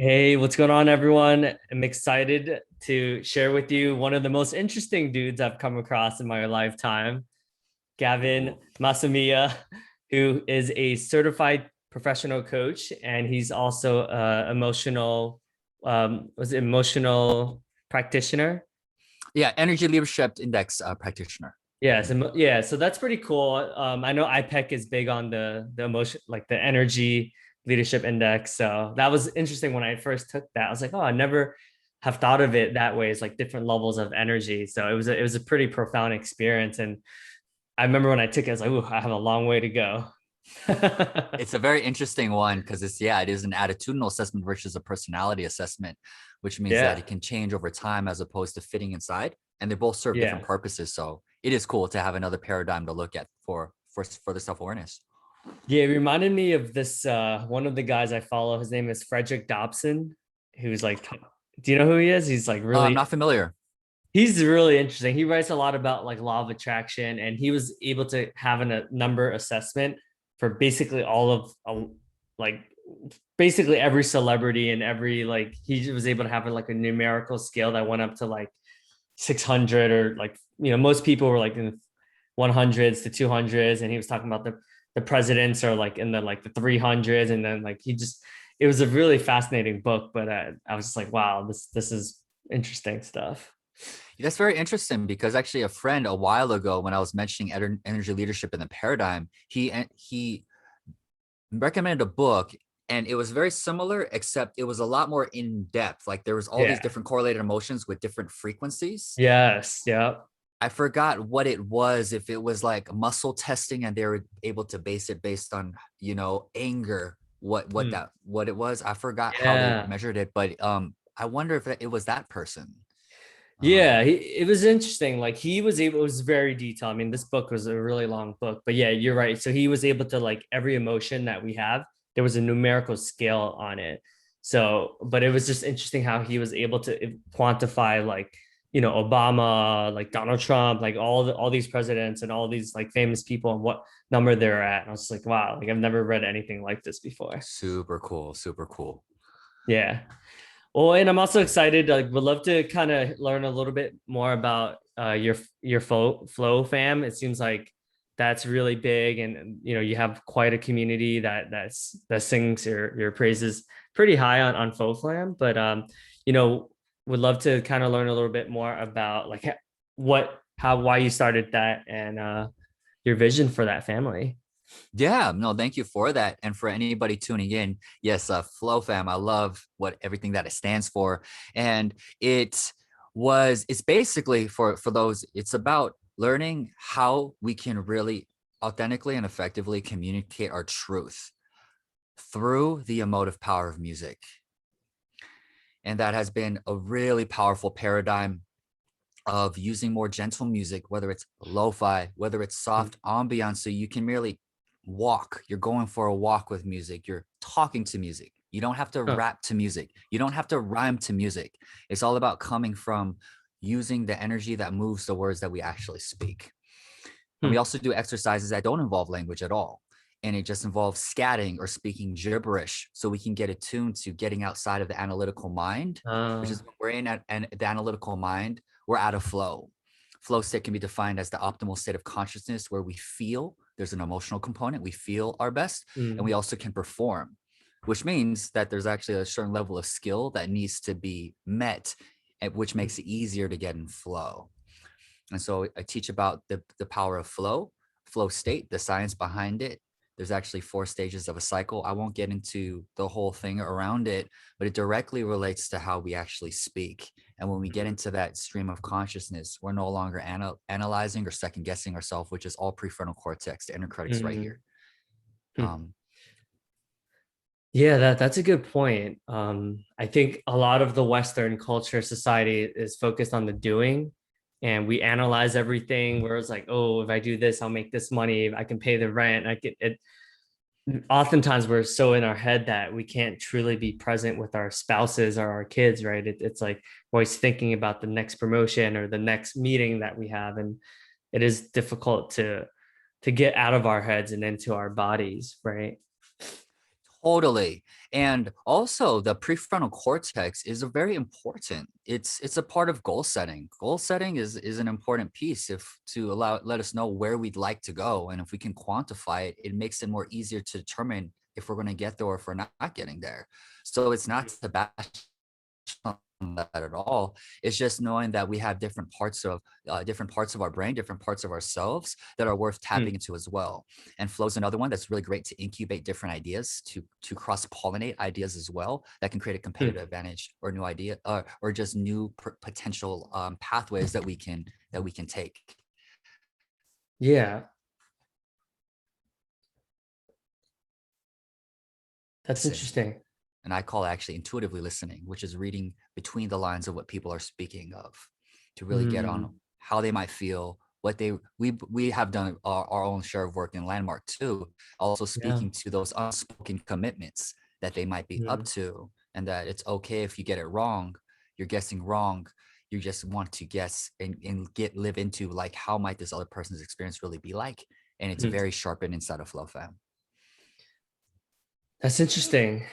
Hey, what's going on, everyone? I'm excited to share with you one of the most interesting dudes I've come across in my lifetime, Gavin Masamiya, who is a certified professional coach, and he's also was it emotional practitioner. Yeah, energy leadership index practitioner. Yes, Mhm. yeah, so that's pretty cool. I know IPEC is big on the emotion, like the energy leadership index. So that was interesting when I first took that. I was like, oh, I never have thought of it that way. It's like different levels of energy. So it was a pretty profound experience. And I remember when I took it, I was like, oh, I have a long way to go. It's a very interesting one because it is an attitudinal assessment versus a personality assessment, which means that Yeah, it can change over time as opposed to fitting inside, and they both serve different yeah, purposes. So it is cool to have another paradigm to look at for the self awareness. yeah. It reminded me of this one of the guys I follow. His name is Frederick Dobson, who's like, do you know who he is? He's like I'm really not familiar. He's really interesting. He writes a lot about like law of attraction, and he was able to have a number assessment for basically all of like basically every celebrity and every like he was able to have like a numerical scale that went up to like 600 or like most people were like in the 100s to 200s, and he was talking about the presidents are like in the 300s, and then like he just it was a really fascinating book, but I was just like, wow, this is interesting stuff. That's very interesting because actually a friend a while ago when I was mentioning energy leadership in the paradigm, he recommended a book and it was very similar except it was a lot more in depth. Like there was all these Yeah. different correlated emotions with different frequencies. Yes. Yeah. I forgot what it was, if it was like muscle testing and they were able to base it based on, anger, Hmm. what it was. I forgot how they Yeah. measured it, but I wonder if it was that person. Yeah. Um It was interesting. Like he was able, it was very detailed. I mean, this book was a really long book, but yeah, you're right. So he was able to like every emotion that we have, there was a numerical scale on it. So, but it was just interesting how he was able to quantify like, Obama, like Donald Trump, like all these presidents and all these like famous people and what number they're at. And I was just like, wow, like I've never read anything like this before. Super cool, super cool. Yeah. Well, and I'm also excited. Like, would love to kind of learn a little bit more about your flow fam. It seems like that's really big, and you have quite a community that sings your praises pretty high on FlowFam. But you know, would love to kind of learn a little bit more about like why you started that and your vision for that family. Yeah, no, thank you for that. And for anybody tuning in, yes, FlowFam, I love what everything that it stands for. And it's basically for those, it's about learning how we can really authentically and effectively communicate our truth through the emotive power of music. And that has been a really powerful paradigm of using more gentle music, whether it's lo-fi, whether it's soft ambiance, so you can merely walk. You're going for a walk with music. You're talking to music. You don't have to Huh. rap to music. You don't have to rhyme to music. It's all about coming from using the energy that moves the words that we actually speak. And we Hmm. also do exercises that don't involve language at all. And it just involves scatting or speaking gibberish so we can get attuned to getting outside of the analytical mind, which Uh, is when we're in the analytical mind, we're out of flow. Flow state can be defined as the optimal state of consciousness where we feel there's an emotional component, we feel our best, and we mm, also can perform, which means that there's actually a certain level of skill that needs to be met, which makes it easier to get in flow. And so I teach about the power of flow state, the science behind it. There's actually 4 stages of a cycle. I won't get into the whole thing around it, but it directly relates to how we actually speak. And when we get into that stream of consciousness, we're no longer analyzing or second guessing ourselves, which is all prefrontal cortex. The inner critic's right mm, here. mm. Um, Yeah, that's a good point. I think a lot of the Western culture society is focused on the doing, and we analyze everything. Where it's like, oh, if I do this, I'll make this money. I can pay the rent. I get it. Oftentimes, we're so in our head that we can't truly be present with our spouses or our kids, right? It's like we're always thinking about the next promotion or the next meeting that we have, and it is difficult to get out of our heads and into our bodies, right? Totally. And also the prefrontal cortex is a very important. It's a part of goal setting. Goal setting is an important piece if to let us know where we'd like to go. And if we can quantify it, it makes it more easier to determine if we're going to get there or if we're not getting there. So it's not to bash on that at all. It's just knowing that we have different parts of our brain, different parts of ourselves that are worth tapping into as well. And flow's another one that's really great to incubate different ideas, to cross pollinate ideas as well, that can create a competitive advantage or new idea or just new potential pathways that we can take. Yeah, that's interesting. And I call it actually intuitively listening, which is reading between the lines of what people are speaking of, to really get on how they might feel, what we have done our own share of work in Landmark too, also Yeah. speaking to those unspoken commitments that they might be up to, and that it's okay if you get it wrong, you're guessing wrong, you just want to guess and live into like how might this other person's experience really be like, and it's very sharpened inside of FlowFam. That's interesting.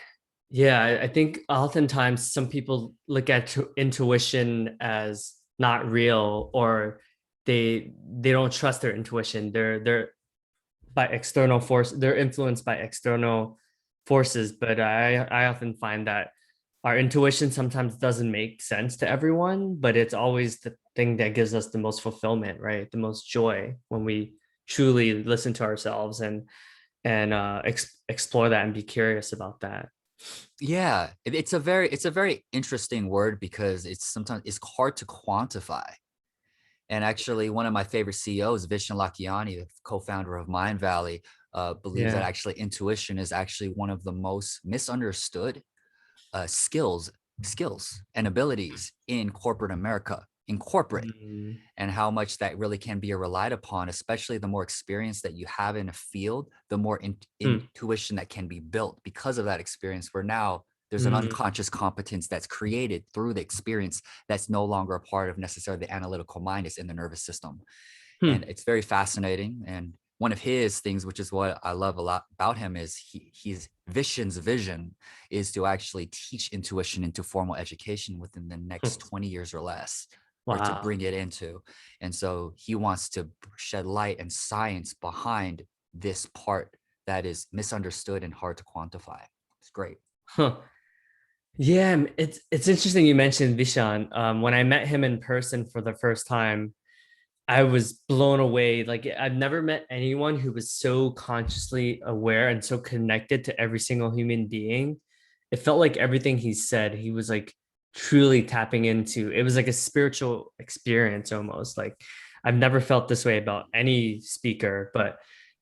Yeah, I think oftentimes some people look at intuition as not real, or they don't trust their intuition. They're by external force. They're influenced by external forces. But I often find that our intuition sometimes doesn't make sense to everyone, but it's always the thing that gives us the most fulfillment, right? The most joy when we truly listen to ourselves and explore that and be curious about that. Yeah, it's a very interesting word because it's hard to quantify. And actually, one of my favorite CEOs, Vishan, the co-founder of Mind Valley, believes that Yeah. actually intuition is actually one of the most misunderstood skills and abilities in corporate America, in corporate, Mm. and how much that really can be relied upon, especially the more experience that you have in a field, the more intuition that can be built because of that experience, where now there's an Mm. unconscious competence that's created through the experience that's no longer a part of necessarily the analytical mind, it's in the nervous system. And Hmm. it's very fascinating. And one of his things, which is what I love a lot about him, is he's Vishan's vision is to actually teach intuition into formal education within the next 20 years or less, or to Wow. bring it into. And so he wants to shed light and science behind this part that is misunderstood and hard to quantify. It's great. Huh. Yeah, it's interesting you mentioned Vishan. When I met him in person for the first time, I was blown away. Like I've never met anyone who was so consciously aware and so connected to every single human being. It felt like everything he said, he was like truly tapping into. It was like a spiritual experience almost. Like I've never felt this way about any speaker, but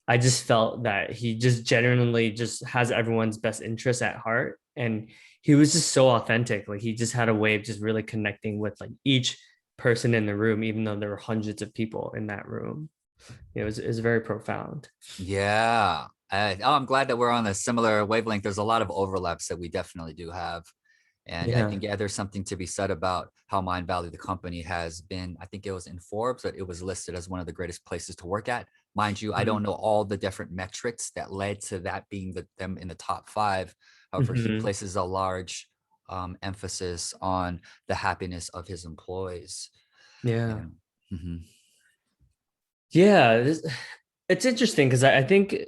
I just felt that he just genuinely just has everyone's best interest at heart. And he was just so authentic. Like he just had a way of just really connecting with like each person in the room, even though there were hundreds of people in that room. It was very profound. Yeah. I'm glad that we're on a similar wavelength. There's a lot of overlaps that we definitely do have. And I Yeah. think, yeah, there's something to be said about how Mind Valley, the company, has been, I think it was in Forbes, that it was listed as one of the greatest places to work at. Mind you, I don't know all the different metrics that led to that being them in the top 5. However, he Mm-hmm. places a large emphasis on the happiness of his employees. Yeah. And, mhm. Yeah. It's interesting because I think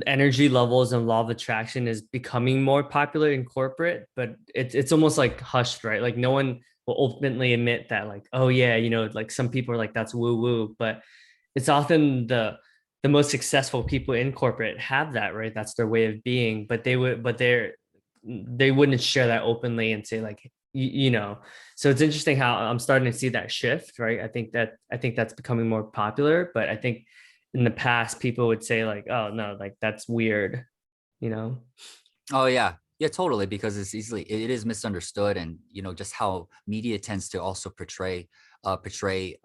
energy levels and law of attraction is becoming more popular in corporate, but it's almost like hushed, right? Like no one will openly admit that, like, oh yeah, like some people are like that's woo woo, but it's often the most successful people in corporate have that, right? That's their way of being, but they wouldn't share that openly and say like so it's interesting how I'm starting to see that shift, right? I think that's becoming more popular, but I think in the past people would say like, oh no, like that's weird, you know. Oh yeah. Yeah, totally. Because it is misunderstood, and just how media tends to also portray portray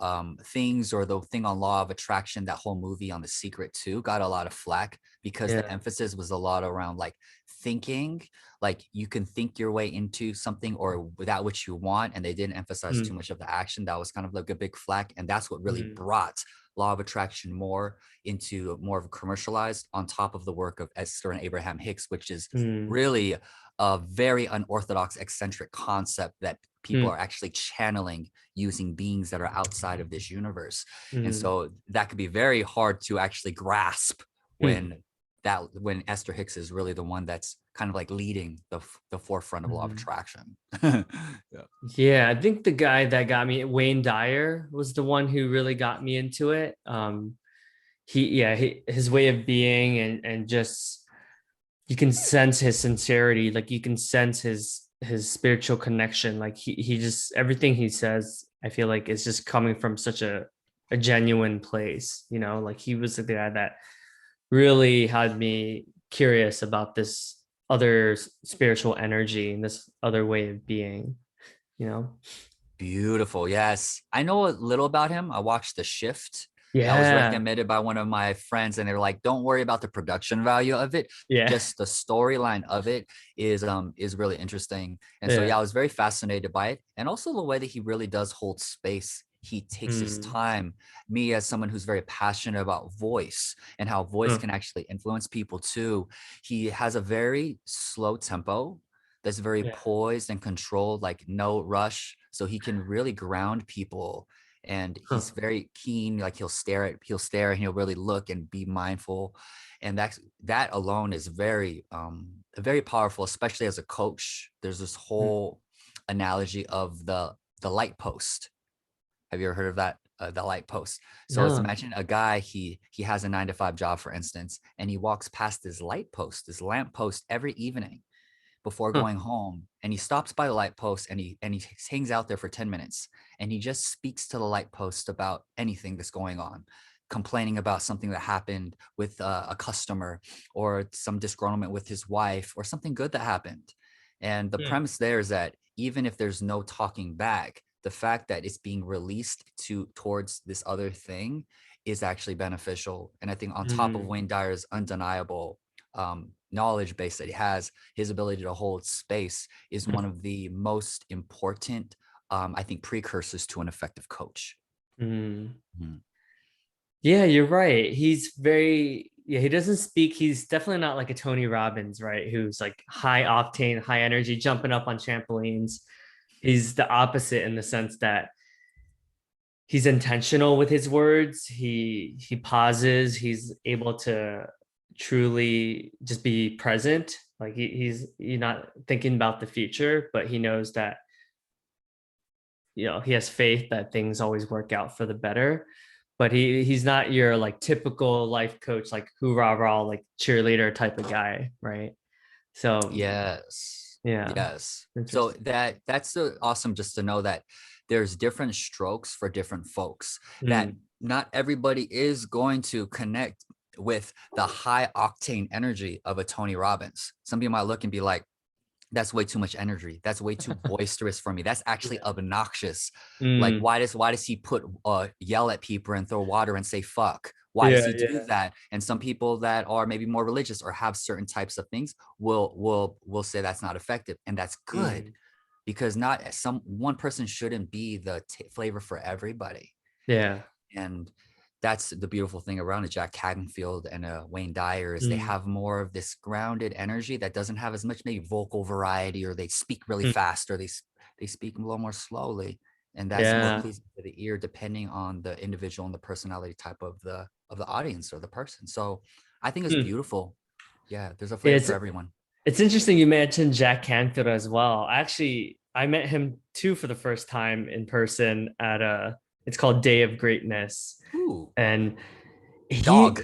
things, or the thing on law of attraction, that whole movie on The Secret too, got a lot of flack because the Yeah. emphasis was a lot around like thinking, like you can think your way into something or without what you want, and they didn't emphasize too Mm, much of the action. That was kind of like a big flack, and that's what really mm, brought law of attraction more into more of a commercialized, on top of the work of Esther and Abraham Hicks, which is mm, really a very unorthodox, eccentric concept that people mm, are actually channeling using beings that are outside of this universe. And mm, so that could be very hard to actually grasp mm, when Esther Hicks is really the one that's kind of like leading the forefront of law of mm. attraction. Yeah. Yeah, I think the guy that got me, Wayne Dyer, was the one who really got me into it. His way of being, and just you can sense his sincerity, like you can sense his spiritual connection. Like he just, everything he says, I feel like is just coming from such a genuine place, you know, like he was the guy that really had me curious about this other spiritual energy and this other way of being, you know. Beautiful. Yes. I know a little about him. I watched The Shift. That was Yeah. recommended by one of my friends, and they're like, don't worry about the production value of it. Yeah. Just the storyline of it is really interesting. And so Yeah. yeah, I was very fascinated by it. And also the way that he really does hold space. He takes his Mm. time. Me, as someone who's very passionate about voice and how voice Mm. can actually influence people too, he has a very slow tempo that's very Yeah. poised and controlled, like no rush. So he can really ground people. And he's Huh. very keen, like he'll stare and he'll really look and be mindful. And that alone is very powerful, especially as a coach. There's this Mm. whole analogy of the light post. Have you ever heard of that? The light post. So let's No. imagine a guy, he has a 9 to 5 job, for instance, and he walks past this light post, this lamp post every evening before Huh. going home, and he stops by the light post, and he hangs out there for 10 minutes, and he just speaks to the light post about anything that's going on, complaining about something that happened with a customer, or some disgruntlement with his wife, or something good that happened. And the Mm. premise there is that even if there's no talking back, the fact that it's being released towards this other thing is actually beneficial. And I think on top of Mm. Wayne Dyer's undeniable knowledge base that he has, his ability to hold space is one of the most important, I think, precursors to an effective coach. Mm. Mhm. Yeah, you're right. He's very, yeah, he doesn't speak. He's definitely not like a Tony Robbins, right? Who's like high octane, high energy, jumping up on trampolines. He's the opposite in the sense that he's intentional with his words. He pauses. He's able to truly just be present. Like he's not thinking about the future, but he knows that, you know, he has faith that things always work out for the better. But he's not your like typical life coach, like hoorah rah, like cheerleader type of guy, right? So Yes. yeah, Yes. So interesting. that's so awesome, just to know that there's different strokes for different folks, that Mm, not everybody is going to connect with the high octane energy of a Tony Robbins. Some people might look and be like, that's way too much energy. That's way too boisterous for me. That's actually yeah. obnoxious. Like, Mm, why does he put yell at people and throw water and say fuck? Why does yeah, he do yeah. that? And some people that are maybe more religious or have certain types of things will say that's not effective, and that's good, Mm, because not some one person shouldn't be the flavor for everybody. yeah. And that's the beautiful thing around a Jack Hagenfield and a Wayne Dyer, is they Mm, have more of this grounded energy that doesn't have as much maybe vocal variety, or they speak really mm, fast, or they speak a little more slowly, and that's more yeah. pleasing to the ear depending on the individual and the personality type of the audience or the person. So I think it's Mm. beautiful. Yeah, there's a flavor It's for everyone. it's interesting you mentioned Jack Canfield as well. Actually, I met him too for the first time in person at a, it's called Day of Greatness. Ooh, And dog.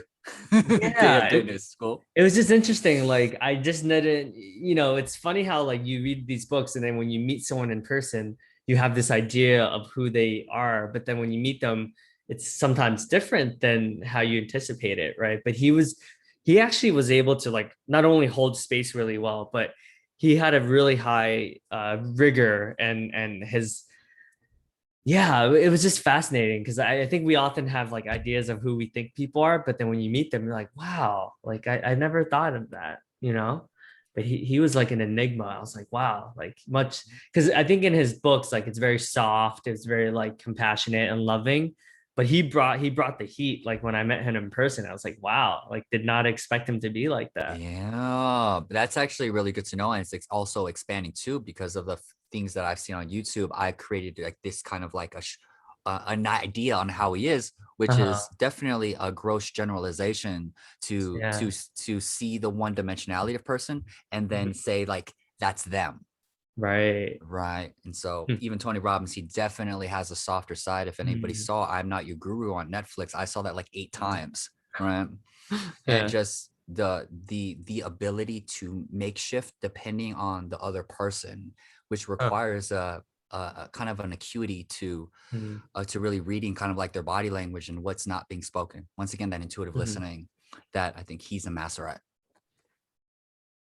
he, Day of yeah, goodness. Cool. it was just interesting. Like I just didn't, you know, it's funny how like you read these books and then when you meet someone in person, you have this idea of who they are, but then when you meet them, it's sometimes different than how you anticipate it, right? But he actually was able to like not only hold space really well, but he had a really high rigor, and his, yeah, it was just fascinating because I think we often have like ideas of who we think people are, but then when you meet them, you're like, wow, like I never thought of that, you know? But he was like an enigma. I was like, wow, like much because I think in his books, like it's very soft, it's very like compassionate and loving. But he brought the heat. Like when I met him in person, I was like, wow, like did not expect him to be like that. Yeah, that's actually really good to know. And it's also expanding too because of the things that I've seen on YouTube. I created like this kind of like an idea on how he is, which Uh-huh. is definitely a gross generalization Yeah. to see the one dimensionality of person and then Mhm. say like that's them. Right. Right. And so Hmm. even Tony Robbins, he definitely has a softer side. If anybody Mhm. saw I'm Not Your Guru on Netflix, I saw that like 8 times. Right. And Yeah. just the ability to make shift depending on the other person, which Huh. requires a kind of an acuity Mhm. to really reading kind of like their body language and what's not being spoken. Once again, that intuitive Mhm. listening that I think he's a master at.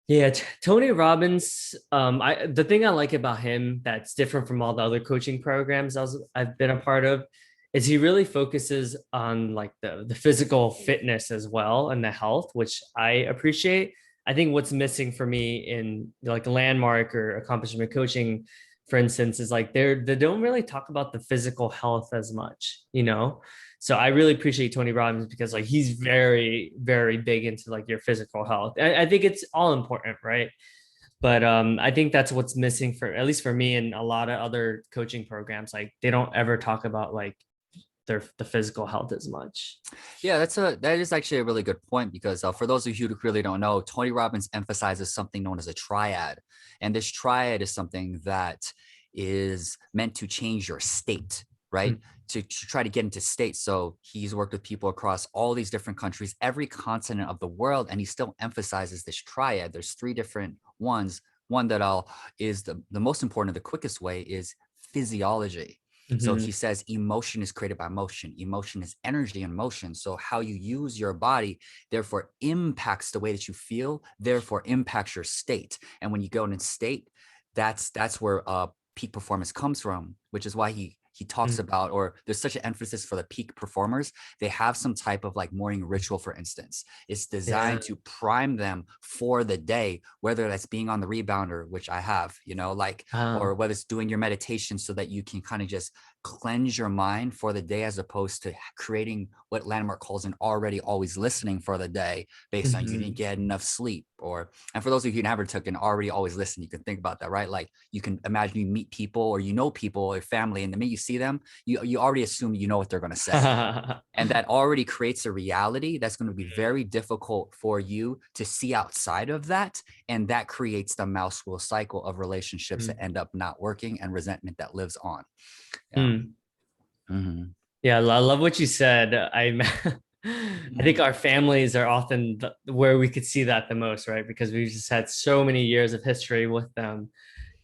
Yeah, Tony Robbins. The thing I like about him that's different from all the other coaching programs I've been a part of is he really focuses on like the physical fitness as well and the health, which I appreciate. I think what's missing for me in like landmark or accomplishment coaching, for instance, is like they don't really talk about the physical health as much, you know? So I really appreciate Tony Robbins because like he's very, very big into like your physical health. I think it's all important, right? But I think that's what's missing for at least for me and a lot of other coaching programs. Like they don't ever talk about like the physical health as much. Yeah, that is actually a really good point because for those of you who really don't know, Tony Robbins emphasizes something known as a triad, and this triad is something that is meant to change your state, right? To try to get into state. So he's worked with people across all these different countries, every continent of the world, and he still emphasizes this triad. There's three different ones. One that I'll is the most important, the quickest way is physiology. So he Mm-hmm. says emotion is created by motion. Emotion is energy and motion. So how you use your body, therefore, impacts the way that you feel, therefore impacts your state. And when you go in state, that's where peak performance comes from, which is why he talks about, or there's such an emphasis for the peak performers. They have some type of like morning ritual, for instance. It's Yeah. designed to prime them for the day, whether that's being on the rebounder, which I have, like, or Uh, whether it's doing your meditation so that you can kind of just cleanse your mind for the day, as opposed to creating what Landmark calls an already always listening for the day based on you didn't mhm. get enough sleep. And for those of you who never took an already always listen, you can think about that, right? Like you can imagine you meet people or people or family, and the minute you see them, you already assume you know what they're going to say. And that already creates a reality that's going to be very difficult for you to see outside of that. And that creates the mouse wheel cycle of relationships that Mm. end up not working and resentment that lives on. Yeah. Mm. Mm-hmm. Yeah, I love what you said. I think our families are often where we could see that the most, right? Because we've just had so many years of history with them.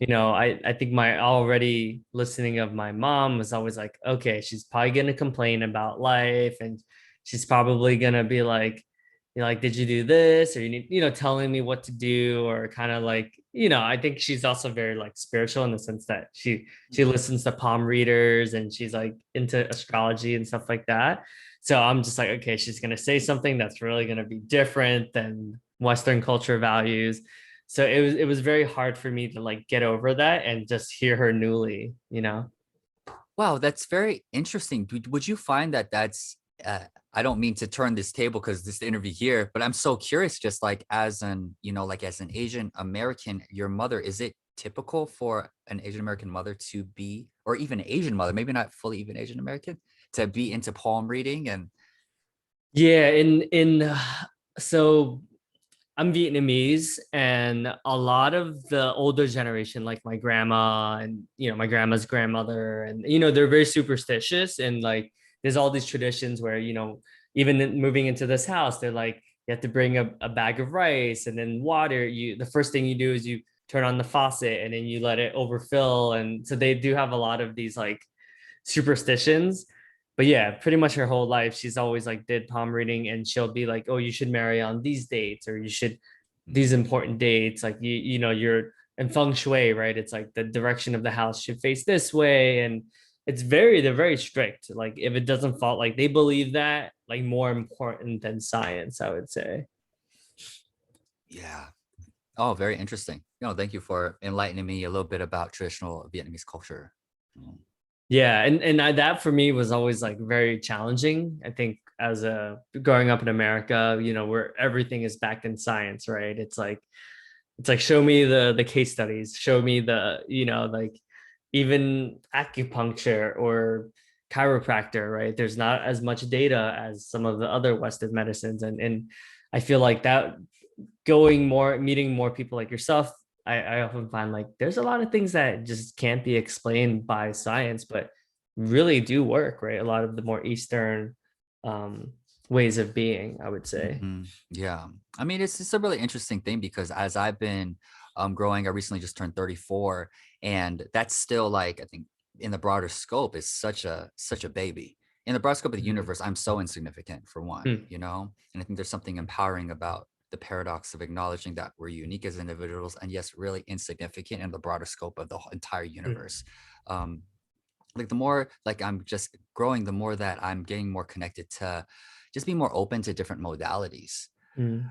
I think my already listening of my mom was always like, okay, she's probably gonna complain about life, and she's probably gonna be like, like, did you do this? Or you need, telling me what to do, or kind of like, I think she's also very like spiritual in the sense that she listens to palm readers and she's like into astrology and stuff like that. So I'm just like, okay, she's gonna say something that's really gonna be different than Western culture values. So it was very hard for me to like get over that and just hear her newly. Wow, that's very interesting. Would you find that I don't mean to turn this table because this interview here, but I'm so curious, just like as like as an Asian American, your mother, is it typical for an Asian American mother to be, or even an Asian mother, maybe not fully even Asian American, to be into palm reading? And Yeah, in so I'm Vietnamese, and a lot of the older generation, like my grandma and my grandma's grandmother, and they're very superstitious, and like there's all these traditions where even moving into this house, they're like you have to bring a bag of rice and then water. The first thing you do is you turn on the faucet and then you let it overfill, and so they do have a lot of these like superstitions. But yeah, pretty much her whole life, she's always like did palm reading, and she'll be like, "Oh, you should marry on these dates, or you should these important dates. Like you're in feng shui, right? It's like the direction of the house should face this way, and they're very strict. Like if it doesn't fall, like they believe that like more important than science, I would say. Yeah. Oh, very interesting. Thank you for enlightening me a little bit about traditional Vietnamese culture. Mm. Yeah, and that for me was always like very challenging. I think as a growing up in America, where everything is backed in science, right? It's like show me the case studies, show me the, like even acupuncture or chiropractor, right? There's not as much data as some of the other Western medicines. And I feel like that meeting more people like yourself, I often find like there's a lot of things that just can't be explained by science, but really do work, right? A lot of the more Eastern um, ways of being, I would say. Yeah. I mean, it's a really interesting thing because as I've been growing, I recently just turned 34, and that's still like, I think in the broader scope is such a baby. In the broad scope of the Mhm. universe, I'm so insignificant for one, Hmm. and I think there's something empowering about the paradox of acknowledging that we're unique as individuals and yes, really insignificant in the broader scope of the entire Hmm. universe. Um, like the more like I'm just growing, the more that I'm getting more connected to just be more open to different modalities. Hmm.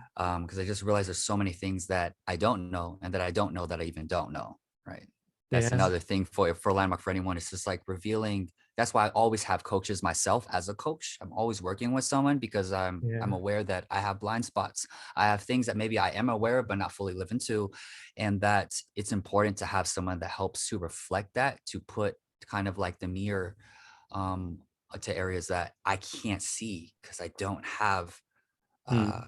Because I just realized there's so many things that I don't know and that I don't know that I even don't know. Right. That's Yeah. another thing for landmark for anyone. It's just like revealing. That's why I always have coaches myself as a coach. I'm always working with someone because I'm Yeah. aware that I have blind spots. I have things that maybe I am aware of but not fully live into, and that it's important to have someone that helps to reflect that, to put kind of like the mirror um, to areas that I can't see because I don't have. Uh,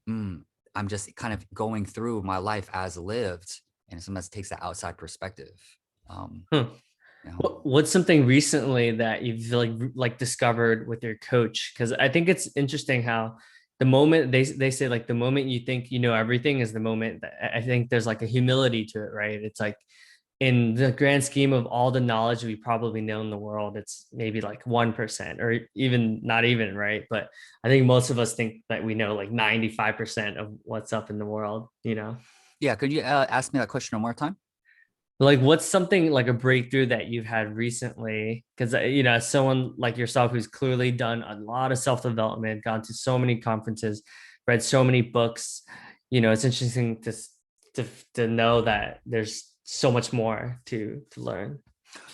Hmm. mm, I'm just kind of going through my life as lived, and sometimes it takes that outside perspective. Um, Huh. you know, What's something recently that you've like discovered with your coach? Because I think it's interesting how the moment they say like the moment you think you know everything is the moment that I think there's like a humility to it, right? It's like in the grand scheme of all the knowledge we probably know in the world, it's maybe like 1% or even not even, right? But I think most of us think that we know like 95% of what's up in the world. yeah. Could you ask me that question one more time? Like, what's something like a breakthrough that you've had recently? Because, as someone like yourself who's clearly done a lot of self-development, gone to so many conferences, read so many books, it's interesting to to know that there's so much more to learn.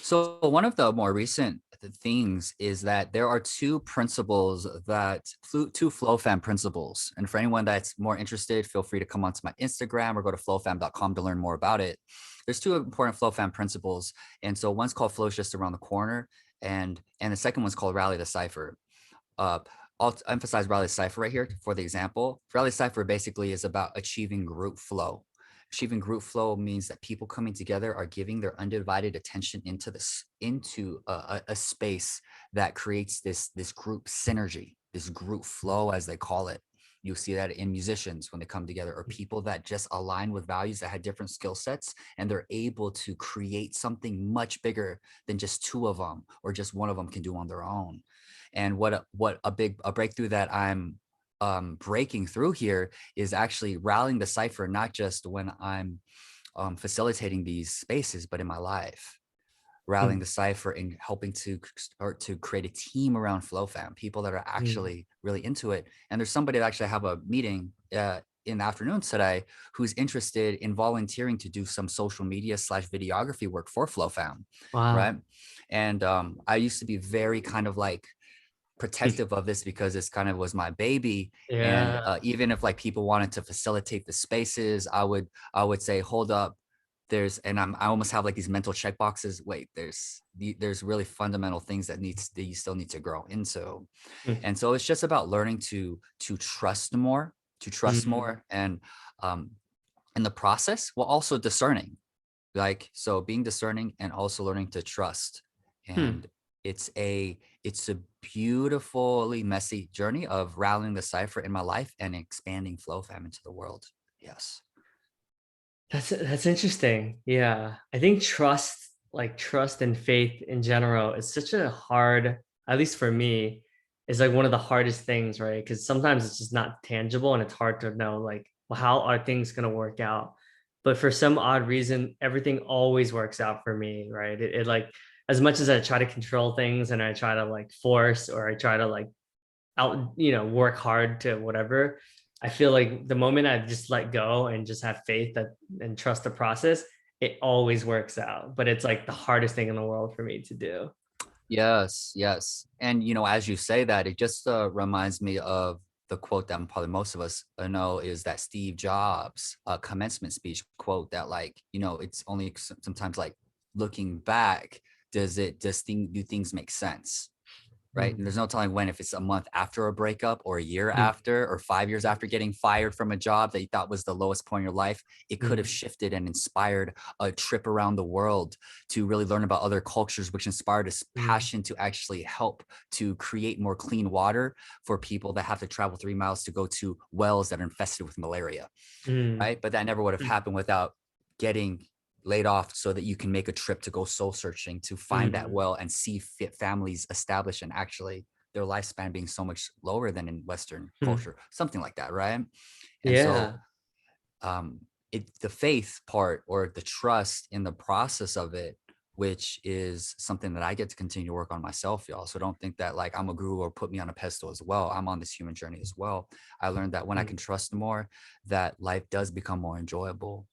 So one of the more recent things is that there are two principles two FlowFam principles. And for anyone that's more interested, feel free to come onto my Instagram or go to flowfam.com to learn more about it. There's two important FlowFam principles. And so one's called Flow's just around the corner. And the second one's called Rally the Cipher. Uh, I'll emphasize Rally the Cipher right here for the example. Rally the Cipher basically is about achieving group flow. Achieving group flow means that people coming together are giving their undivided attention into a space that creates this group synergy, this group flow as they call it. You'll see that in musicians when they come together, or people that just align with values that had different skill sets, and they're able to create something much bigger than just two of them or just one of them can do on their own. And what a breakthrough that I'm breaking through here is actually rallying the cipher, not just when I'm facilitating these spaces, but in my life, rallying the cipher and helping to start to create a team around FlowFam, people that are Mm. actually really into it. And there's somebody that actually have a meeting in the afternoon today who's interested in volunteering to do some social media / videography work for FlowFam, right? Wow. And I used to be very kind of like protective of this because this kind of was my baby. And Yeah. even if like people wanted to facilitate the spaces, I would say hold up, I almost have like these mental check boxes. Wait, there's really fundamental things that you still need to grow into. Mm. And so it's just about learning to trust more, Mm. and um in the process while also discerning, like, so being discerning and also learning to trust. Hmm. And it's a beautifully messy journey of rallying the cipher in my life and expanding FlowFam into the world. Yes. That's interesting. Yeah. I think trust and faith in general is such a hard, at least for me, is like one of the hardest things, right? Because sometimes it's just not tangible and it's hard to know like, well, how are things gonna work out? But for some odd reason, everything always works out for me, right? It like as much as I try to control things and I try to like force or I try to like out, work hard to whatever, I feel like the moment I just let go and just have faith that and trust the process, it always works out. But it's like the hardest thing in the world for me to do. Yes, yes. And as you say that, it just reminds me of the quote that probably most of us know is that Steve Jobs commencement speech quote that like, it's only sometimes like looking back, do things make sense? Right. And Mm, there's no telling when, if it's a month after a breakup or a year mm, after or 5 years after getting fired from a job that you thought was the lowest point in your life, it could have mm, shifted and inspired a trip around the world to really learn about other cultures, which inspired a mm, passion to actually help to create more clean water for people that have to travel 3 miles to go to wells that are infested with malaria. mm, Right. But that never would have mm, happened without getting laid off so that you can make a trip to go soul searching to find that mm, well and see fit families established and actually their lifespan being so much lower than in Western mm. culture, something like that, right? And so Yeah. the faith part or the trust in the process of it, which is something that I get to continue to work on myself, y'all. So don't think that like I'm a guru or put me on a pedestal as well. I'm on this human journey as well. I learned that when I Mm, can trust more, that life does become more enjoyable.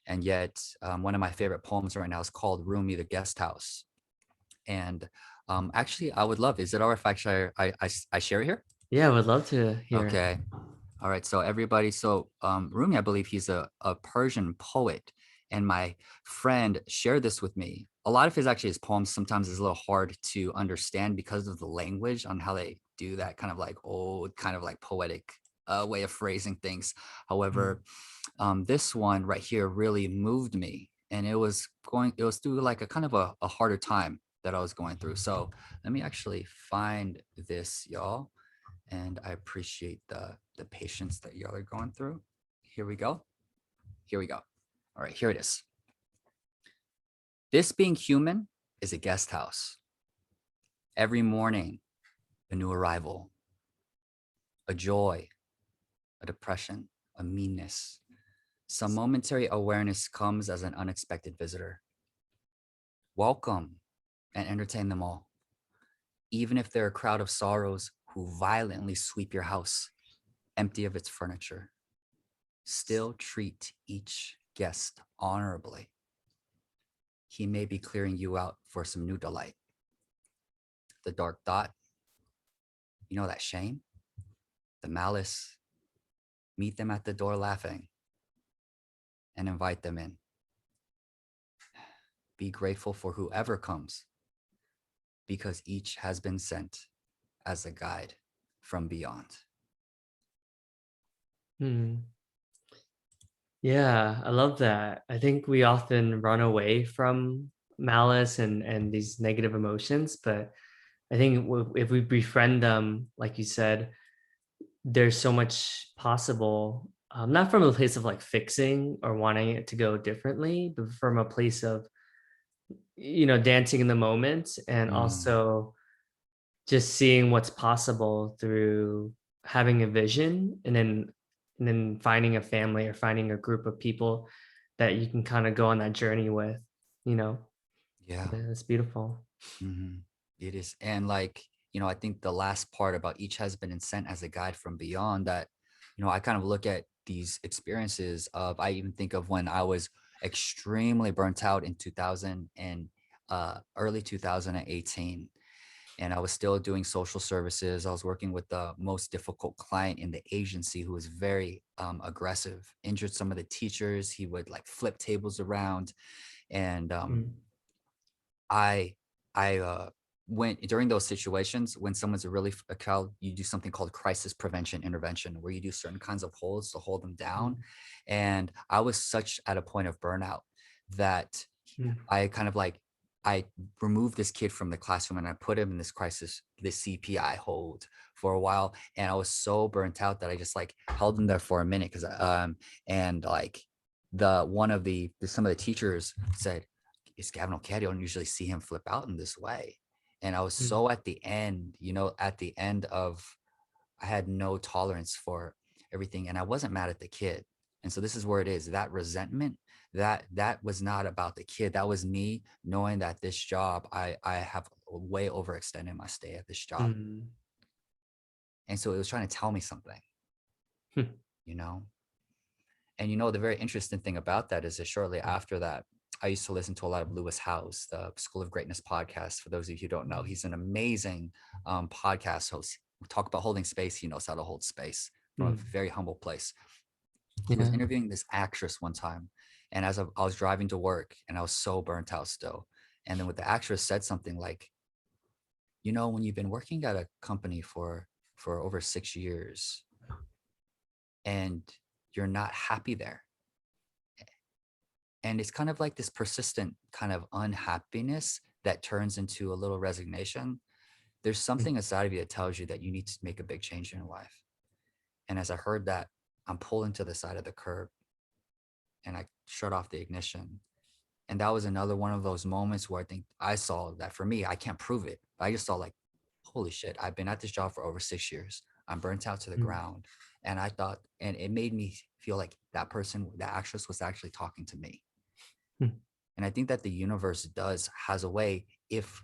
And yet, one of my favorite poems right now is called Rumi the Guest House. And actually, I would love, is it all right if I share it here? yeah, I would love to hear it. Okay. All right. So everybody, so Rumi, I believe he's a Persian poet. And my friend shared this with me. A lot of his poems sometimes is a little hard to understand because of the language on how they do that kind of like old, kind of like poetic way of phrasing things. Mm, However, this one right here really moved me. And it was through like a kind of a harder time that I was going through. So let me actually find this, y'all. And I appreciate the patience that y'all are going through. Here we go. Here we go. All right, here it is. This being human is a guest house. Every morning, a new arrival, a joy, a depression, a meanness. Some momentary awareness comes as an unexpected visitor. Welcome and entertain them all, even if they're a crowd of sorrows who violently sweep your house, empty of its furniture. Still treat each guest honorably. He may be clearing you out for some new delight. The dark thought, that shame, the malice, meet them at the door laughing and invite them in. Be grateful for whoever comes because each has been sent as a guide from beyond. mm. Yeah, I love that. I think we often run away from malice and these negative emotions, but I think if we befriend them, like you said, there's so much possible. Not from a place of like fixing or wanting it to go differently, but from a place of dancing in the moment and Mm, also just seeing what's possible through having a vision and then finding a family or finding a group of people that you can kind of go on that journey with, you know. yeah. Yeah, it's beautiful. Mm-hmm. It is. And like, I think the last part about each has been sent as a guide from beyond that, I kind of look at these experiences of, I even think of when I was extremely burnt out in 2000 and early 2018. And I was still doing social services. I was working with the most difficult client in the agency who was very aggressive, injured some of the teachers. He would like flip tables around. And Mm, I went during those situations when someone's a really a child, you do something called crisis prevention intervention, where you do certain kinds of holds to hold them down. mm, And I was such at a point of burnout that mm, I kind of like I removed this kid from the classroom and I put him in this CPI hold for a while. And I was so burnt out that I just like held him there for a minute because and like some of the teachers said, is Gavin okay? I don't usually see him flip out in this way. And I was mm, so at the end, at the end of, I had no tolerance for everything. And I wasn't mad at the kid. And so this is where it is, that resentment, that was not about the kid. That was me knowing that this job, I have way overextended my stay at this job. Mm. And so it was trying to tell me something, Hmm. you know? And the very interesting thing about that is that shortly after that, I used to listen to a lot of Lewis Howes, the School of Greatness podcast. For those of you who don't know, he's an amazing podcast host. We talk about holding space. He knows how to hold space from a very humble place. He was Yeah. interviewing this actress one time. And as I was driving to work, and I was so burnt out still. And then the actress said something like, when you've been working at a company for over 6 years and you're not happy there, and it's kind of like this persistent kind of unhappiness that turns into a little resignation, there's something inside of you that tells you that you need to make a big change in your life. And as I heard that, I'm pulling to the side of the curb and I shut off the ignition. And that was another one of those moments where I think I saw that for me, I can't prove it, but I just saw like, holy shit, I've been at this job for over 6 years. I'm burnt out to the ground. And I thought, and it made me feel like that person, that actress was actually talking to me. And I think that the universe has a way, if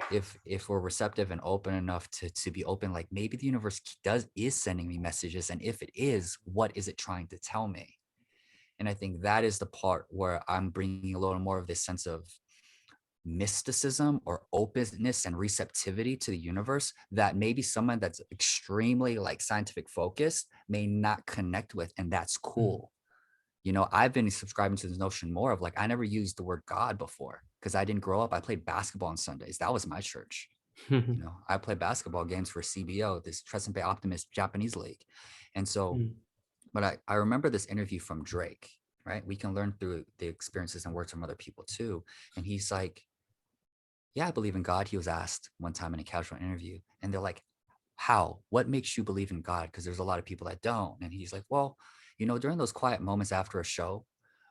we're receptive and open enough to be open, like maybe the universe is sending me messages. And if it is, what is it trying to tell me? And I think that is the part where I'm bringing a little more of this sense of mysticism or openness and receptivity to the universe that maybe someone that's extremely like scientific focused may not connect with. And that's cool. I've been subscribing to this notion more of like, I never used the word God before because I didn't grow up. I played basketball on Sundays. That was my church. I played basketball games for CBO, this Crescent Bay Optimist Japanese league. And so, but I remember this interview from Drake, right? We can learn through the experiences and words from other people too. And he's like, yeah, I believe in God. He was asked one time in a casual interview, and they're like, how? What makes you believe in God? Because there's a lot of people that don't. And he's like, well, during those quiet moments after a show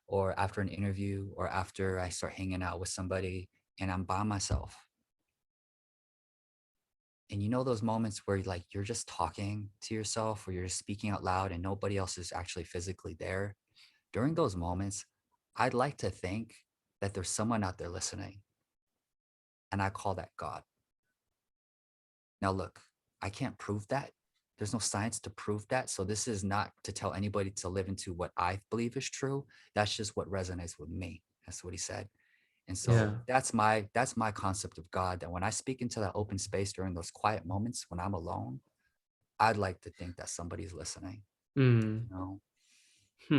or after an interview or after I start hanging out with somebody and I'm by myself. And those moments where like you're just talking to yourself or you're just speaking out loud and nobody else is actually physically there. During those moments, I'd like to think that there's someone out there listening. And I call that God. Now, look, I can't prove that. There's no science to prove that. So this is not to tell anybody to live into what I believe is true. That's just what resonates with me. That's what he said. And so that's my concept of God, that when I speak into that open space during those quiet moments when I'm alone, I'd like to think that somebody's listening.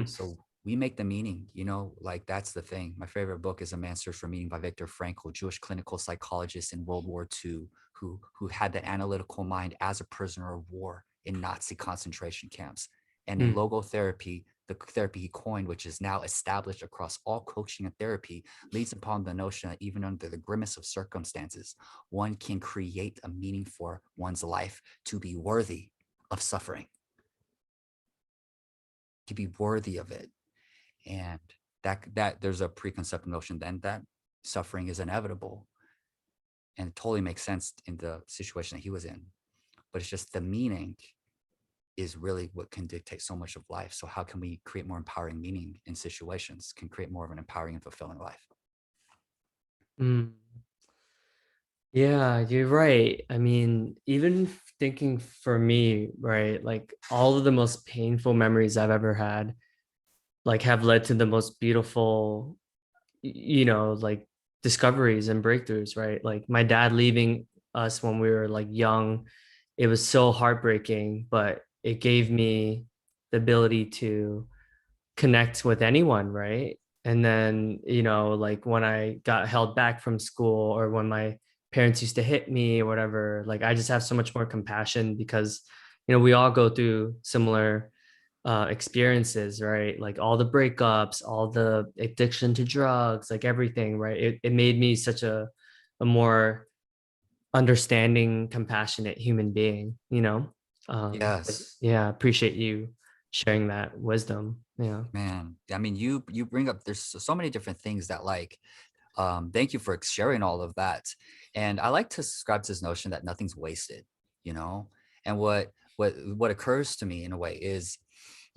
So we make the meaning, like that's the thing. My favorite book is A Man's Search for Meaning by Viktor Frankl, Jewish clinical psychologist in World War II, who had that analytical mind as a prisoner of war in Nazi concentration camps. And in logotherapy, the therapy he coined, which is now established across all coaching and therapy, leads upon the notion that even under the grimmest of circumstances, one can create a meaning for one's life to be worthy of suffering, to be worthy of it. And that there's a preconceived notion then that suffering is inevitable, and it totally makes sense in the situation that he was in. But it's just the meaning is really what can dictate so much of life. So how can we create more empowering meaning in situations, can create more of an empowering and fulfilling life? Yeah, you're right. I mean, even thinking for me, right, like all of the most painful memories I've ever had, like have led to the most beautiful, like discoveries and breakthroughs, right? Like my dad leaving us when we were like young, it was so heartbreaking, but it gave me the ability to connect with anyone, right? And then, like when I got held back from school or when my parents used to hit me or whatever, like I just have so much more compassion because, we all go through similar experiences, right? Like all the breakups, all the addiction to drugs, like everything, right? It made me such a more understanding, compassionate human being, Yes. yeah, appreciate you sharing that wisdom. Yeah. Man, I mean, you bring up, there's so many different things that like, thank you for sharing all of that. And I like to subscribe to this notion that nothing's wasted, and what occurs to me in a way is,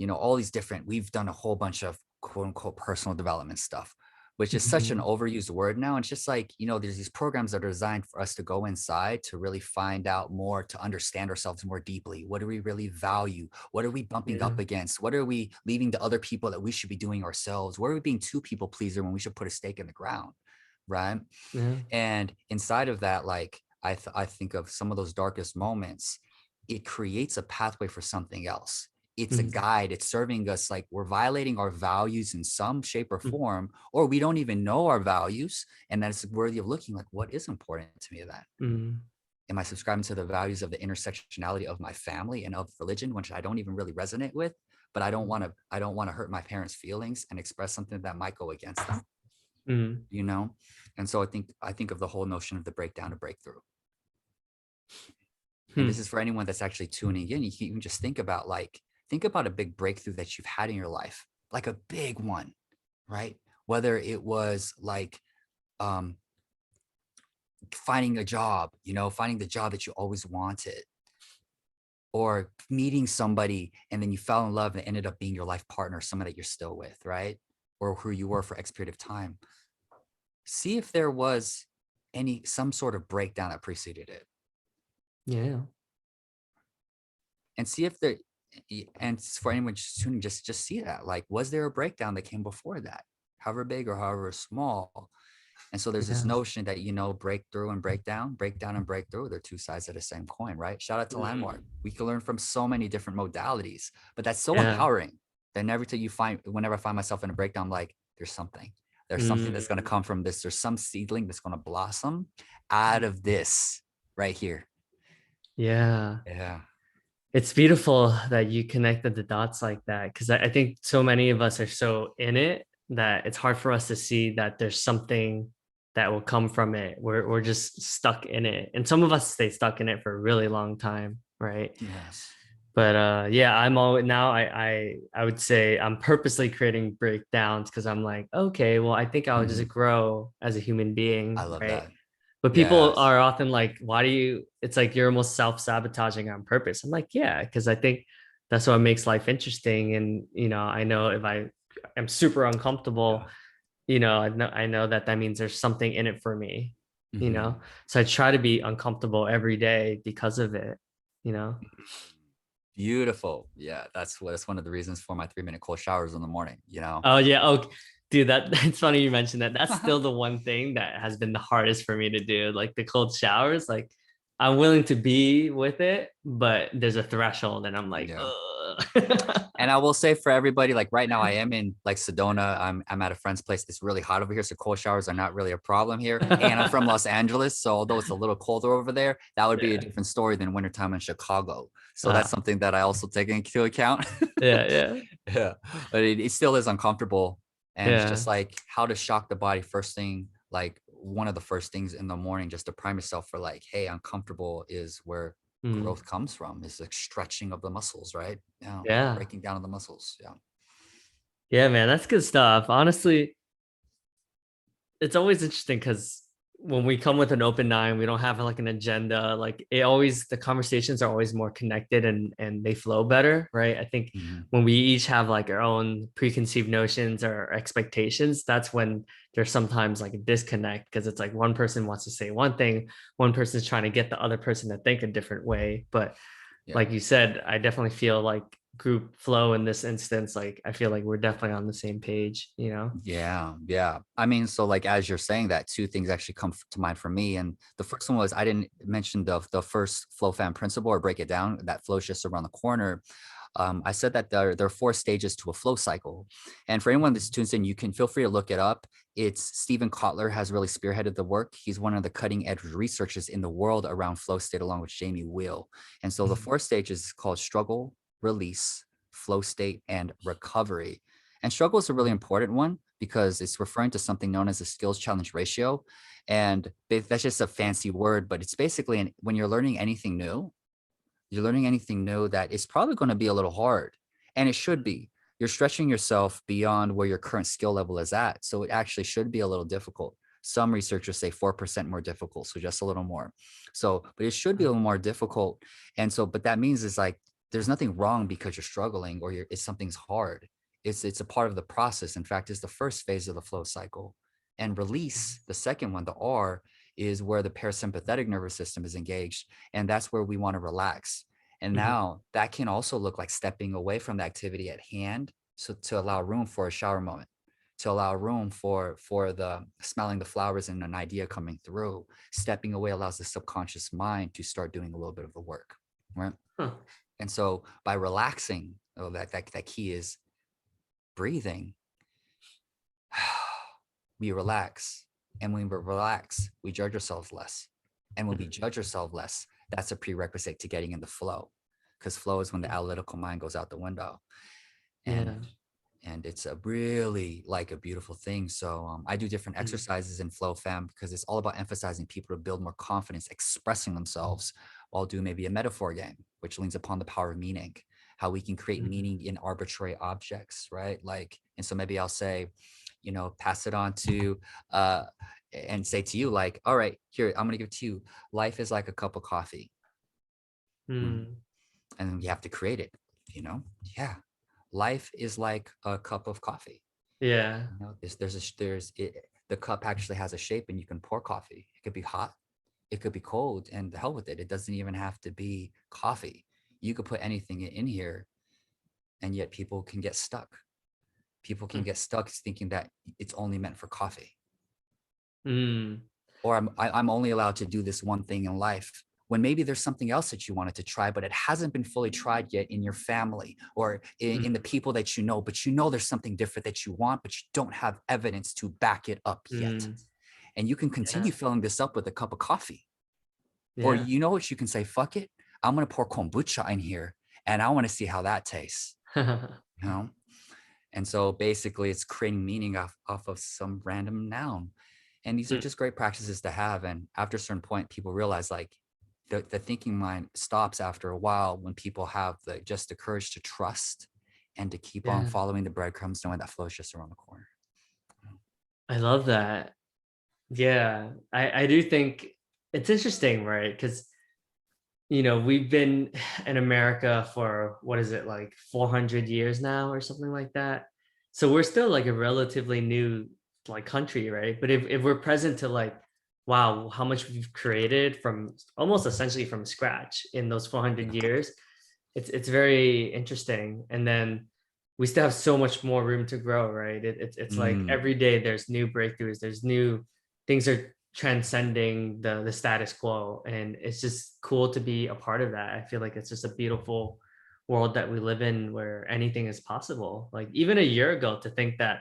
all these different, we've done a whole bunch of quote unquote personal development stuff, which is such an Mhm. overused word now. And it's just like, there's these programs that are designed for us to go inside to really find out more, to understand ourselves more deeply. What do we really value? What are we bumping Yeah. up against? What are we leaving to other people that we should be doing ourselves? Where are we being too people pleaser when we should put a stake in the ground? Right. Yeah. And inside of that, like I think of some of those darkest moments, it creates a pathway for something else. It's a Mhm. guide. It's serving us, like we're violating our values in some shape or Mhm. form, or we don't even know our values. And that's worthy of looking like, what is important to me then? Mhm. Am I subscribing to the values of the intersectionality of my family and of religion, which I don't even really resonate with, but I don't want to hurt my parents' feelings and express something that might go against them, Mhm. you know? And so I think of the whole notion of the breakdown to breakthrough. And this Hmm. is for anyone that's actually tuning in. You can even just think about a big breakthrough that you've had in your life, like a big one, right? Whether it was like um, finding a job, finding the job that you always wanted, or meeting somebody and then you fell in love and ended up being your life partner, someone that you're still with, right? Or who you were for X period of time. See if there was some sort of breakdown that preceded it, Yeah. and see if there and for anyone just tuning, just see that, like, was there a breakdown that came before that, however big or however small? And so there's this Yeah. notion that, breakthrough and breakdown and breakthrough, they're two sides of the same coin, right? Shout out to Landmark. Mm. We can learn from so many different modalities, but that's so Yeah. empowering. Then every time whenever I find myself in a breakdown, I'm like, there's something that's going to Mm. come from this. There's some seedling that's going to blossom out of this right here. Yeah. Yeah. It's beautiful that you connected the dots like that, because I think so many of us are so in it that it's hard for us to see that there's something that will come from it. We're just stuck in it. And some of us stay stuck in it for a really long time, right? Yes. But yeah, I'm always now I would say I'm purposely creating breakdowns because I'm like, okay, well, I think I'll just Mhm. grow as a human I being, love right? that. But people Yes. are often like, why do you, it's like you're almost self-sabotaging on purpose. I'm like, yeah, because I think that's what makes life interesting. And, I know if I am super uncomfortable, Yeah. I know that that means there's something in it for me, you Mhm. know? So I try to be uncomfortable every day because of it, you know? Beautiful. Yeah, that's one of the reasons for my 3-minute cold showers in the morning. Oh yeah. Oh, dude, it's funny you mentioned that. That's still the one thing that has been the hardest for me to do. Like the cold showers. Like I'm willing to be with it, but there's a threshold, and I'm like, Yeah. ugh. And I will say for everybody, like right now I am in like Sedona. I'm at a friend's place. It's really hot over here, so cold showers are not really a problem here. And I'm from Los Angeles, so although it's a little colder over there, that would be a Yeah. different story than wintertime in Chicago. So that's something that I also take into account. Yeah, yeah, Yeah, but it still is uncomfortable, and it's yeah. just like how to shock the body first thing, like one of the first things in the morning, just to prime yourself for like, hey, uncomfortable is where Mm. growth comes from, is the stretching of the muscles, right? Yeah, Yeah. breaking down of the muscles. Yeah. Yeah, man, that's good stuff. Honestly, it's always interesting because when we come with an open mind, we don't have like an agenda. Like the conversations are always more connected and they flow better, right? I think Mhm. when we each have like our own preconceived notions or expectations, that's when there's sometimes like a disconnect, because it's like one person wants to say one thing, one person's trying to get the other person to think a different way. But Yeah. like you said, I definitely feel like group flow in this instance. Like I feel like we're definitely on the same page. Yeah, yeah. I mean, so like as you're saying that, two things actually come to mind for me. And the first one was, I didn't mention the first FlowFam principle or break it down. That flow's just around the corner. I said that there are 4 stages to a flow cycle. And for anyone that's tunes in, you can feel free to look it up. It's Stephen Kotler has really spearheaded the work. He's one of the cutting edge researchers in the world around flow state, along with Jamie Wheel. And so the 4 stages is called struggle, release, flow state, and recovery. And struggle is a really important one because it's referring to something known as the skills challenge ratio. And that's just a fancy word, but it's basically when you're learning anything new, that it's probably going to be a little hard. And it should be. You're stretching yourself beyond where your current skill level is at. So it actually should be a little difficult. Some researchers say 4% more difficult, so just a little more. So, but it should be a little more difficult. And so, but that means it's like there's nothing wrong because you're struggling or it's something's hard. it's a part of the process. In fact, it's the first phase of the flow cycle. And release, the second one, the R, is where the parasympathetic nervous system is engaged. And that's where we want to relax. And now that can also look like stepping away from the activity at hand, so to allow room for a shower moment, to allow room for the smelling the flowers and an idea coming through. Stepping away allows the subconscious mind to start doing a little bit of the work, right? Huh. And so by relaxing, that key is breathing. We relax. And when we relax, we judge ourselves less. And when we judge ourselves less, that's a prerequisite to getting in the flow, because flow is when the analytical mind goes out the window. And it's a really like a beautiful thing. So I do different exercises in FlowFam because it's all about emphasizing people to build more confidence, expressing themselves, while doing maybe a metaphor game, which leans upon the power of meaning, how we can create meaning in arbitrary objects, right? Like, and so maybe I'll say, you know, pass it on to, and say to you, like, all right, here, I'm going to give it to you. Life is like a cup of coffee. And you have to create it, you know? Yeah. Life is like a cup of coffee. Yeah. You know, the cup actually has a shape, and you can pour coffee. It could be hot, it could be cold, and the hell with it. It doesn't even have to be coffee. You could put anything in here, and yet people can get stuck. People can get stuck thinking that it's only meant for coffee. Or I'm only allowed to do this one thing in life, when maybe there's something else that you wanted to try, but it hasn't been fully tried yet in your family or in the people that you know, but you know there's something different that you want, but you don't have evidence to back it up yet. And you can continue filling this up with a cup of coffee. Or you know what, you can say, fuck it, I'm going to pour kombucha in here and I want to see how that tastes. You know? And so basically it's creating meaning off of some random noun. And these are just great practices to have. And after a certain point, people realize like the thinking mind stops after a while when people have just the courage to trust and to keep on following the breadcrumbs, knowing that flow is just around the corner. I love that. Yeah, I do think it's interesting, right? Because, you know, we've been in America for, what is it, like 400 years now or something like that. So we're still like a relatively new like country, right? But if we're present to like, wow, how much we've created from almost essentially from scratch in those 400 years, it's very interesting. And then we still have so much more room to grow, right? It's like every day there's new breakthroughs, there's new things are transcending the status quo, and it's just cool to be a part of that. I feel like it's just a beautiful world that we live in where anything is possible. Like even a year ago, to think that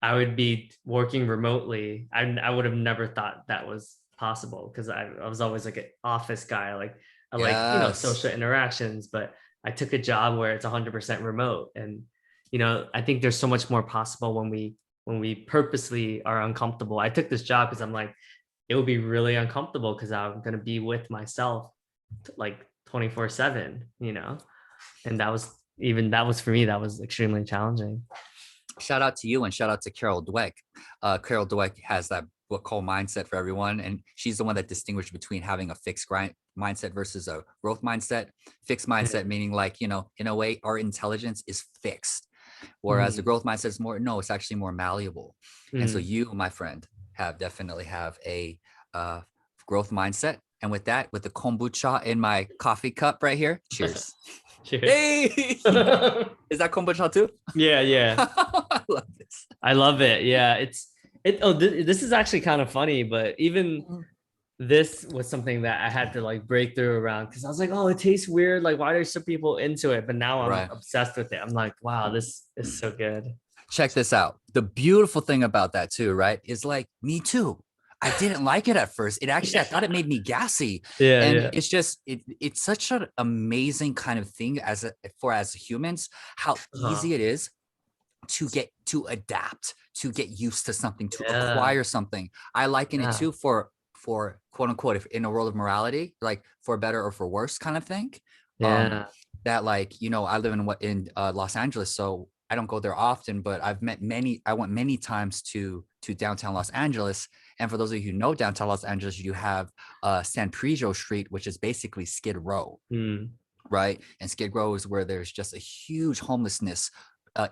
I would be working remotely, I would have never thought that was possible, because I was always like an office guy. Like I like, you know, social interactions, but I took a job where it's 100% remote. And, you know, I think there's so much more possible when we purposely are uncomfortable. I took this job because I'm like, it would be really uncomfortable because I'm going to be with myself like 24/7, you know? And that was for me, that was extremely challenging. Shout out to you and shout out to Carol Dweck. Carol Dweck has that book called Mindset for Everyone. And she's the one that distinguished between having a fixed grind mindset versus a growth mindset. Fixed mindset meaning like, you know, in a way, our intelligence is fixed. Whereas the growth mindset is more, no, it's actually more malleable. And so you, my friend, definitely have a growth mindset. And with that, with the kombucha in my coffee cup right here, cheers. Cheers. Hey, is that kombucha too? Yeah. I love this. I love it. Yeah, this is actually kind of funny, but even this was something that I had to like break through around, because I was like, oh, it tastes weird. Like, why are some people into it? But now I'm obsessed with it. I'm like, wow, this is so good. Check this out. The beautiful thing about that too, right, is like, me too. I didn't like it at first. It actually, I thought it made me gassy. It's just, it's such an amazing kind of thing as humans, how easy it is to adapt, to get used to something, to acquire something. I liken it too for quote unquote, if in a world of morality, like for better or for worse kind of thing. That like, you know, I live in Los Angeles, so I don't go there often, but I went many times to downtown Los Angeles. And for those of you who know downtown Los Angeles, you have San Pedro Street, which is basically Skid Row, right? And Skid Row is where there's just a huge homelessness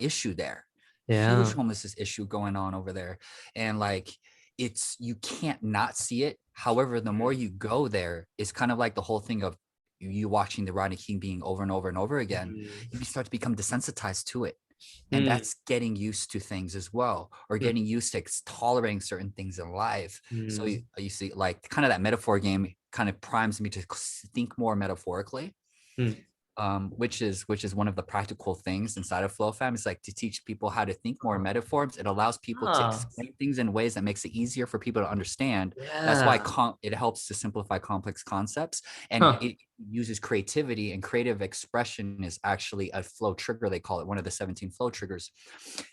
issue there, huge Yeah. homelessness issue going on over there. And like, you can't not see it. However, the more you go there, it's kind of like the whole thing of you watching the Rodney King being over and over and over again. You start to become desensitized to it. And Mm, that's getting used to things as well, or mm, getting used to tolerating certain things in life. So mm, you see, like, kind of that metaphor game kind of primes me to think more metaphorically, mm. which is one of the practical things inside of FlowFam. Is like to teach people how to think more in metaphors. It allows people to Ah, explain things in ways that makes it easier for people to understand. That's why yeah. it helps to simplify complex concepts, and Huh. it uses creativity, and creative expression is actually a flow trigger. They call it one of the 17 flow triggers.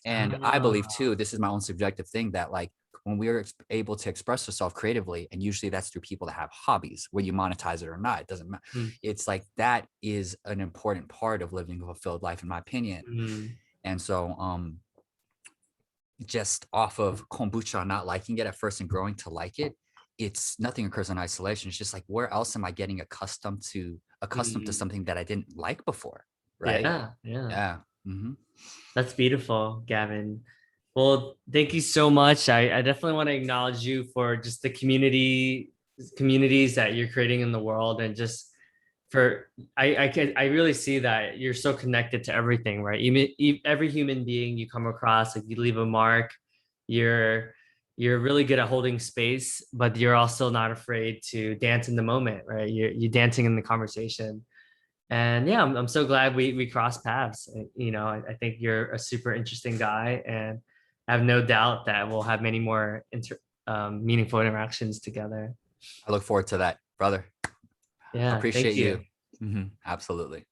And I believe Ah, too, this is my own subjective thing, that like when we're able to express ourselves creatively, and usually that's through people that have hobbies, whether you monetize it or not, it doesn't matter. mm, It's like that is an important part of living a fulfilled life, in my opinion. mm, And so just off of kombucha not liking it at first and growing to like it, it's nothing occurs in isolation. It's just like, where else am I getting accustomed to mm. something that I didn't like before, right? Yeah, yeah. Yeah. Hmm. That's beautiful, Gavin. Well, thank you so much. I definitely want to acknowledge you for just the communities that you're creating in the world, and just for I really see that you're so connected to everything, right? Every human being you come across, like you leave a mark. You're you're really good at holding space, but you're also not afraid to dance in the moment, right? You're dancing in the conversation. And yeah, I'm so glad we crossed paths. You know, I think you're a super interesting guy, and I have no doubt that we'll have many more meaningful interactions together. I look forward to that, brother. Yeah, thank Appreciate you. you. Absolutely.